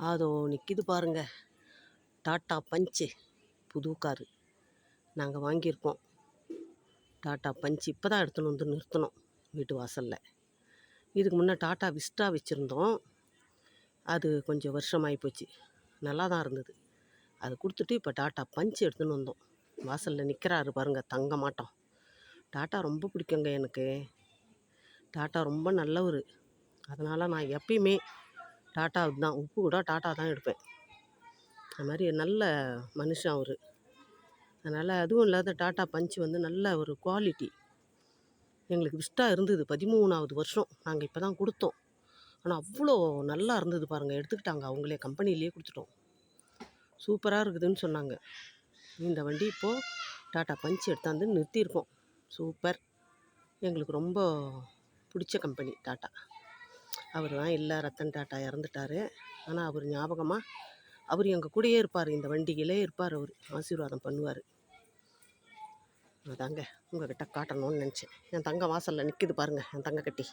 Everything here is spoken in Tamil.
அதோ நிற்கிது பாருங்க, டாட்டா பஞ்சு புது காரு நாங்கள் வாங்கியிருக்கோம். டாட்டா பஞ்சு இப்போ தான் எடுத்துன்னு வந்து நிறுத்தினோம் வீட்டு வாசலில். இதுக்கு முன்னே டாட்டா விஸ்டா வச்சுருந்தோம். அது கொஞ்சம் வருஷமாகி போச்சு, நல்லா தான் இருந்தது. அது கொடுத்துட்டு இப்போ டாட்டா பஞ்சு எடுத்துன்னு வந்தோம். வாசலில் நிற்கிறாரு பாருங்கள், தங்க மாட்டோம். டாட்டா ரொம்ப பிடிக்குங்க எனக்கு. டாட்டா ரொம்ப நல்லவர். அதனால் நான் எப்பயுமே டாட்டா தான், உப்பு கூட டாட்டா தான் எடுப்பேன். அது மாதிரி நல்ல மனுஷன் அவர். அதனால் அதுவும் இல்லாத டாட்டா பஞ்சு வந்து நல்ல ஒரு குவாலிட்டி. எங்களுக்கு விஸ்டா இருந்தது 13வது வருஷம், நாங்கள் இப்போ தான் கொடுத்தோம். ஆனால் அவ்வளோ நல்லா இருந்தது பாருங்கள். எடுத்துக்கிட்டாங்க அவங்களே, கம்பெனிலேயே கொடுத்துட்டோம். சூப்பராக இருக்குதுன்னு சொன்னாங்க. இந்த வண்டி இப்போது டாட்டா பஞ்சு எடுத்தாந்து நிறுத்தியிருக்கோம். சூப்பர். எங்களுக்கு ரொம்ப பிடிச்ச கம்பெனி டாட்டா. அவர் தான் இல்லை, ரத்தன் டாட்டா இறந்துட்டார். ஆனால் அவர் ஞாபகமாக அவர் எங்கள் கூடயே இருப்பார், இந்த வண்டியிலே இருப்பார். அவர் ஆசீர்வாதம் பண்ணுவார். அதாங்க உங்கள்கிட்ட காட்டணும்னு நினச்சேன். என் தங்க வாசலில் நிற்கிது பாருங்கள், என் தங்க கட்டி.